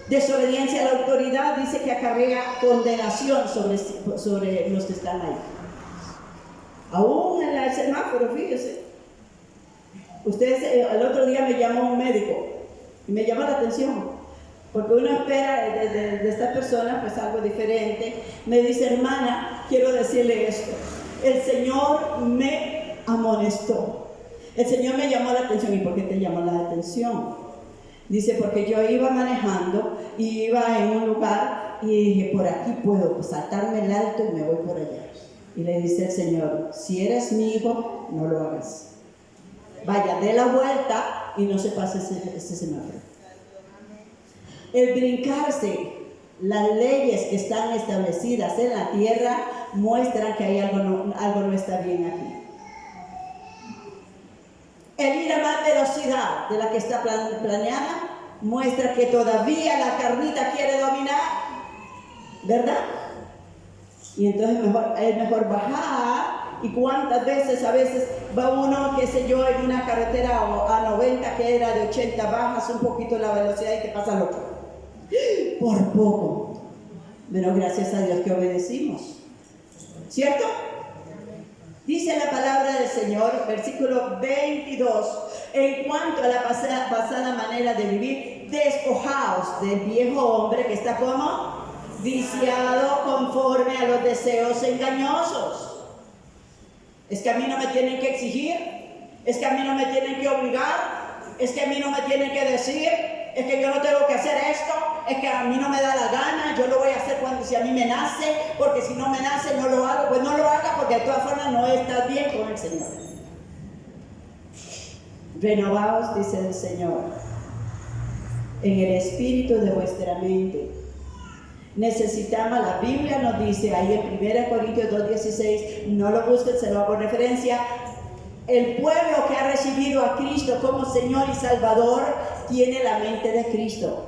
Speaker 1: a la autoridad dice que acarrea condenación sobre los que están ahí. Aún en el semáforo, fíjese. El otro día me llamó un médico y me llamó la atención, porque uno espera de esta persona pues algo diferente. Me dice, hermana, quiero decirle esto. El Señor me amonestó. El Señor me llamó la atención. ¿Y por qué te llamó la atención? Dice, porque yo iba manejando y iba en un lugar y dije, por aquí puedo saltarme el alto y me voy por allá. Y le dice el Señor, si eres mi hijo, no lo hagas. Vaya, dé la vuelta y no se pase ese semáforo. El brincarse las leyes que están establecidas en la tierra muestran que hay algo no está bien aquí. El ir a más velocidad de la que está planeada muestra que todavía la carnita quiere dominar, ¿verdad? Y entonces es mejor bajar. Y cuántas veces, a veces va uno, qué sé yo, en una carretera a 90 que era de 80, bajas un poquito la velocidad y te pasa al otro. Por poco. Pero gracias a Dios que obedecimos. ¿Cierto? Dice la palabra del Señor, versículo 22, en cuanto a la pasada manera de vivir, despojaos del viejo hombre que está como viciado conforme a los deseos engañosos. Es que a mí no me tienen que exigir, es que a mí no me tienen que obligar, es que a mí no me tienen que decir, es que yo no tengo que hacer esto, es que a mí no me da la gana, yo lo voy a hacer si a mí me nace, porque si no me nace no lo hago. Pues no lo haga, porque de todas formas no estás bien con el Señor. Renovaos, dice el Señor, en el espíritu de vuestra mente. Necesitamos, la Biblia nos dice ahí en 1 Corintios 2:16, no lo busquen, se lo hago referencia. El pueblo que ha recibido a Cristo como Señor y Salvador tiene la mente de Cristo.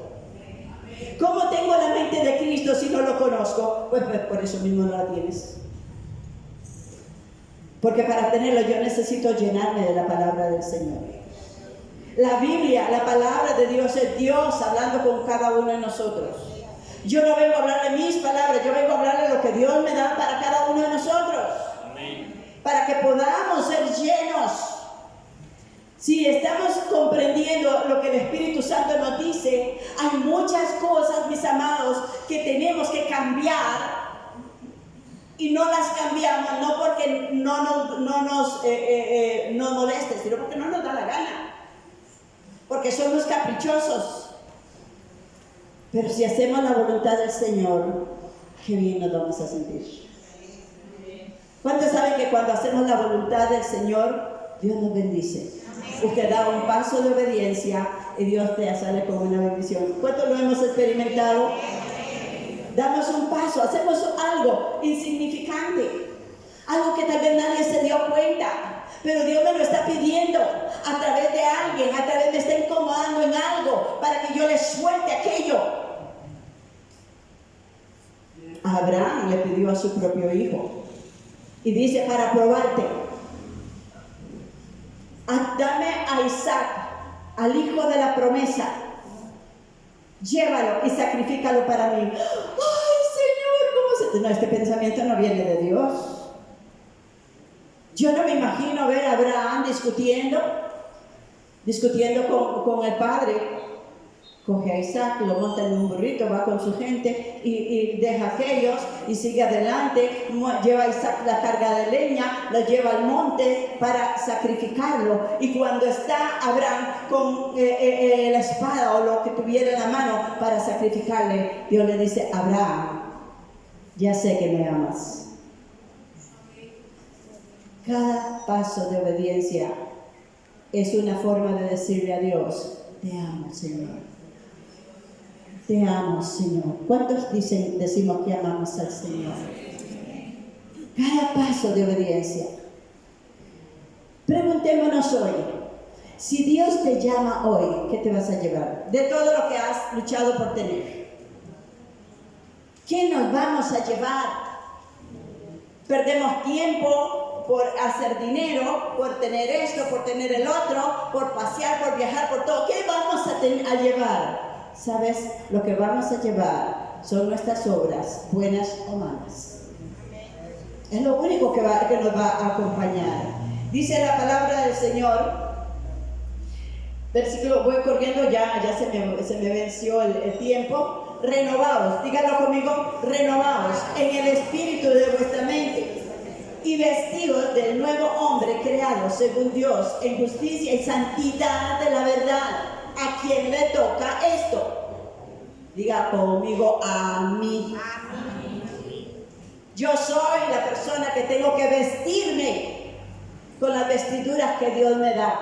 Speaker 1: ¿Cómo tengo la mente de Cristo si no lo conozco? Pues por eso mismo no la tienes. Porque para tenerlo yo necesito llenarme de la palabra del Señor. La Biblia, la palabra de Dios, es Dios hablando con cada uno de nosotros. Yo no vengo a hablar de mis palabras, yo vengo a hablar de lo que Dios me da para cada uno de nosotros. Amén. Para que podamos ser llenos. Si estamos comprendiendo lo que el Espíritu Santo nos dice, hay muchas cosas, mis amados, que tenemos que cambiar. Y no las cambiamos, no porque no nos moleste, sino porque no nos da la gana. Porque somos caprichosos. Pero si hacemos la voluntad del Señor, qué bien nos vamos a sentir. ¿Cuántos saben que cuando hacemos la voluntad del Señor, Dios nos bendice? Usted da un paso de obediencia y Dios te sale con una bendición. ¿Cuántos lo hemos experimentado? Damos un paso, hacemos algo insignificante, algo que tal vez nadie se dio cuenta, pero Dios me lo está pidiendo a través de alguien, a través me está incomodando en algo para que yo le suelte aquello. Abraham le pidió a su propio hijo y dice, para probarte, dame a Isaac, al hijo de la promesa, llévalo y sacrifícalo para mí. ¡Ay, Señor! ¿Cómo se...? No, este pensamiento no viene de Dios. Yo no me imagino ver a Abraham discutiendo con el padre. Coge a Isaac, lo monta en un burrito, va con su gente y deja a aquellos y sigue adelante. Lleva a Isaac la carga de leña, lo lleva al monte para sacrificarlo. Y cuando está Abraham con la espada o lo que tuviera en la mano para sacrificarle, Dios le dice, Abraham, ya sé que me amas. Cada paso de obediencia es una forma de decirle a Dios, te amo, Señor. Te amo, Señor. ¿Cuántos decimos que amamos al Señor? Cada paso de obediencia. Preguntémonos hoy, si Dios te llama hoy, ¿qué te vas a llevar? De todo lo que has luchado por tener. ¿Qué nos vamos a llevar? Perdemos tiempo por hacer dinero, por tener esto, por tener el otro, por pasear, por viajar, por todo. ¿Qué vamos a llevar? ¿Sabes? Lo que vamos a llevar son nuestras obras, buenas o malas. Es lo único que nos va a acompañar. Dice la palabra del Señor, versículo, voy corriendo, ya se me venció el tiempo. Renovaos, díganlo conmigo, renovaos en el espíritu de vuestra mente y vestidos del nuevo hombre creado según Dios en justicia y santidad de la verdad. ¿A quién le toca esto? Diga conmigo, a mí. Yo soy la persona que tengo que vestirme con las vestiduras que Dios me da.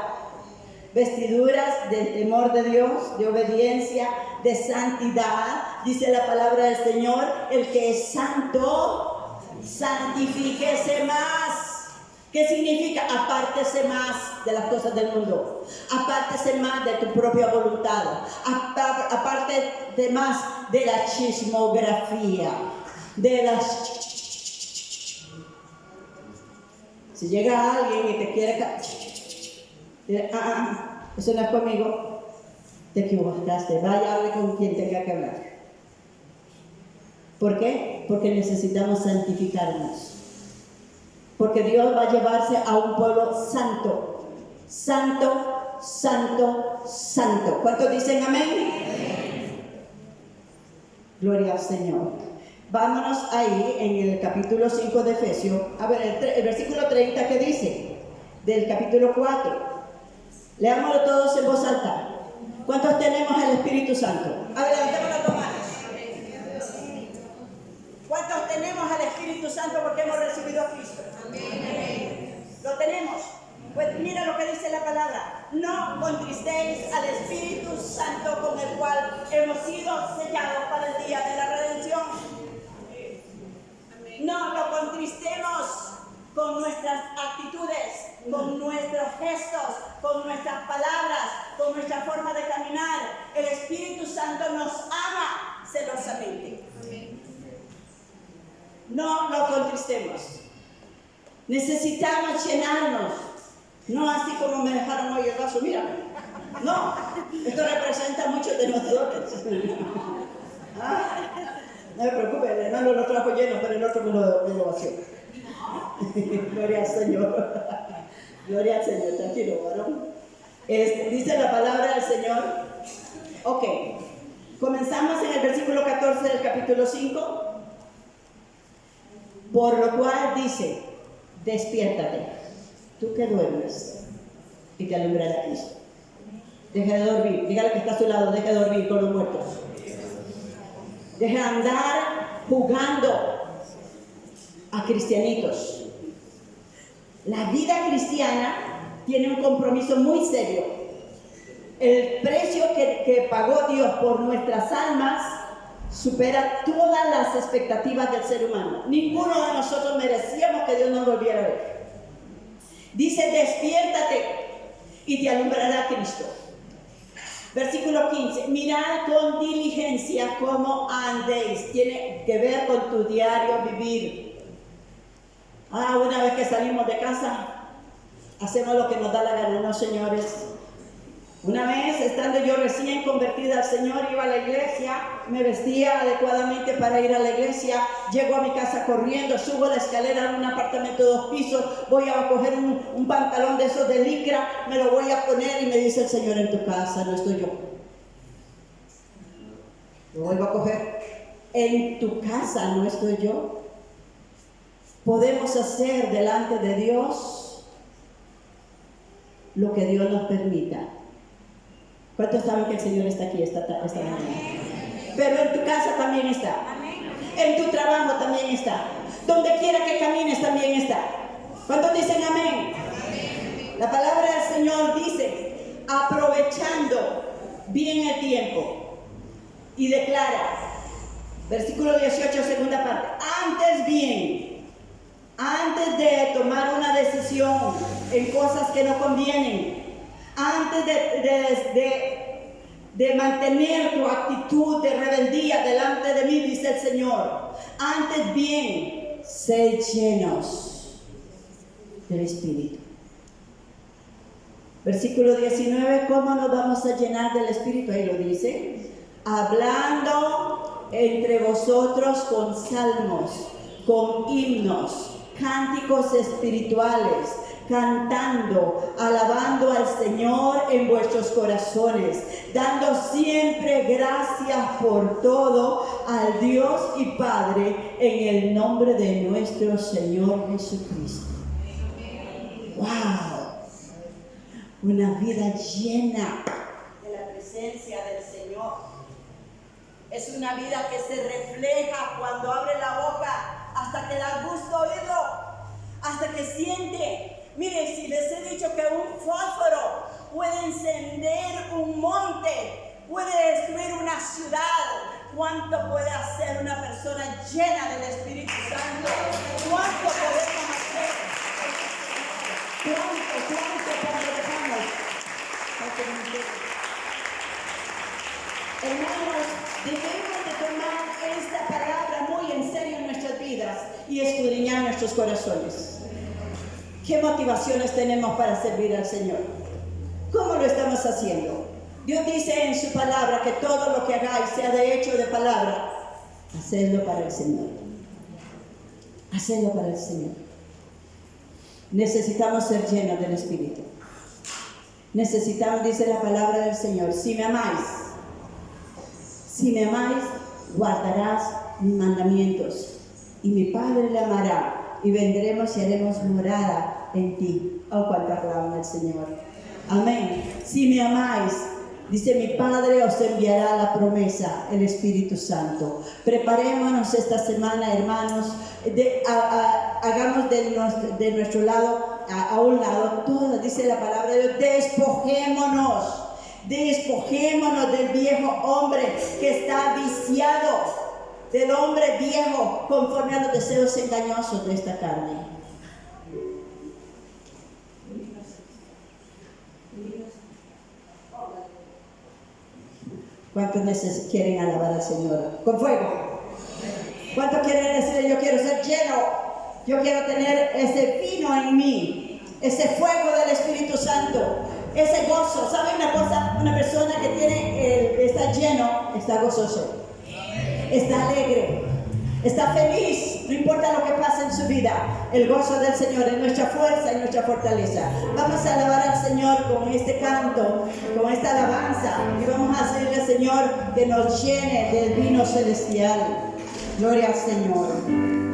Speaker 1: Vestiduras del temor de Dios, de obediencia, de santidad. Dice la palabra del Señor, el que es santo, santifíquese más. ¿Qué significa? Apártese más de las cosas del mundo. Apártese más de tu propia voluntad. Apártese más de la chismografía. De las... Si llega alguien y te quiere... eso no es conmigo. Te equivocaste. Vaya, hable con quien tenga que hablar. ¿Por qué? Porque necesitamos santificarnos. Porque Dios va a llevarse a un pueblo santo. Santo, santo, santo. ¿Cuántos dicen amén? Gloria al Señor. Vámonos ahí en el capítulo 5 de Efesios. A ver, el versículo 30 que dice, del capítulo 4. Leámoslo todos en voz alta. ¿Cuántos tenemos el Espíritu Santo? A ver, levantemos las dos manos. ¿Cuántos tenemos al Espíritu Santo porque hemos recibido a Cristo? Amén. ¿Lo tenemos? Pues mira lo que dice la palabra. No contristéis al Espíritu Santo con el cual hemos sido sellados para el día de la redención. No lo contristemos con nuestras actitudes, con nuestros gestos, con nuestras palabras, con nuestra forma de caminar. El Espíritu Santo nos ama celosamente. No lo contristemos. Necesitamos llenarnos. No así como me dejaron hoy el vaso, mira. No, esto representa a muchos de nosotros. No me preocupe, el hermano lo trajo lleno, pero el otro me lo vació. Gloria al Señor. Gloria al Señor, tranquilo, varón. Dice la palabra del Señor. Ok, comenzamos en el versículo 14 del capítulo 5. Por lo cual dice, despiértate, tú que duermes, y te alumbrará Cristo. Deja de dormir, dígale que está a su lado, deja de dormir con los muertos. Deja de andar jugando a cristianitos. La vida cristiana tiene un compromiso muy serio. El precio que pagó Dios por nuestras almas supera todas las expectativas del ser humano. Ninguno de nosotros merecíamos que Dios nos volviera a ver. Dice, despiértate y te alumbrará Cristo. Versículo 15, mirad con diligencia cómo andéis. Tiene que ver con tu diario vivir. Una vez que salimos de casa, hacemos lo que nos da la gana, ¿no, señores? Una vez, estando yo recién convertida al Señor, iba a la iglesia, me vestía adecuadamente para ir a la iglesia, llego a mi casa corriendo, subo la escalera en un apartamento de 2 pisos, voy a coger un pantalón de esos de licra, me lo voy a poner y me dice el Señor, en tu casa no estoy yo. Lo vuelvo a coger, en tu casa no estoy yo. Podemos hacer delante de Dios lo que Dios nos permita. ¿Cuántos saben que el Señor está aquí esta mañana? Pero en tu casa también está. En tu trabajo también está. Donde quiera que camines también está. ¿Cuántos dicen amén? La palabra del Señor dice, aprovechando bien el tiempo. Y declara, versículo 18, segunda parte, antes de tomar una decisión en cosas que no convienen, antes de mantener tu actitud de rebeldía delante de mí, dice el Señor, antes bien, sed llenos del Espíritu. Versículo 19, ¿cómo nos vamos a llenar del Espíritu? Ahí lo dice, hablando entre vosotros con salmos, con himnos, cánticos espirituales, cantando, alabando al Señor en vuestros corazones, dando siempre gracias por todo al Dios y Padre en el nombre de nuestro Señor Jesucristo. ¡Wow! Una vida llena de la presencia del Señor. Es una vida que se refleja cuando abre la boca hasta que da gusto oírlo, hasta que siente. Mire, si les he dicho que un fósforo puede encender un monte, puede destruir una ciudad, ¿cuánto puede hacer una persona llena del Espíritu Santo? ¿Cuánto podemos hacer? escudriñar nuestros corazones. ¿Qué motivaciones tenemos para servir al Señor? ¿Cómo lo estamos haciendo? Dios dice en su palabra que todo lo que hagáis, sea de hecho o de palabra, hacedlo para el Señor. Hacedlo para el Señor. Necesitamos ser llenos del Espíritu. Necesitamos, dice la palabra del Señor, si me amáis, guardarás mis mandamientos, y mi Padre le amará, y vendremos y haremos morada en ti. Oh, cuánto alaban al Señor. Amén. Si me amáis, dice mi Padre, os enviará la promesa, el Espíritu Santo. Preparémonos esta semana, hermanos, hagamos de nuestro lado, a un lado, todo, dice la palabra de Dios, despojémonos del viejo hombre que está viciado, del hombre viejo, conforme a los deseos engañosos de esta carne. ¿Cuántos quieren alabar al Señor? Con fuego. ¿Cuántos quieren decir, yo quiero ser lleno? Yo quiero tener ese vino en mí, ese fuego del Espíritu Santo, ese gozo. ¿Sabe una cosa? Una persona que está lleno, está gozoso, está alegre, está feliz, no importa lo que pase en su vida. El gozo del Señor es nuestra fuerza y nuestra fortaleza. Vamos a alabar al Señor con este canto, con esta alabanza, y vamos a hacerle al Señor que nos llene del vino celestial. Gloria al Señor.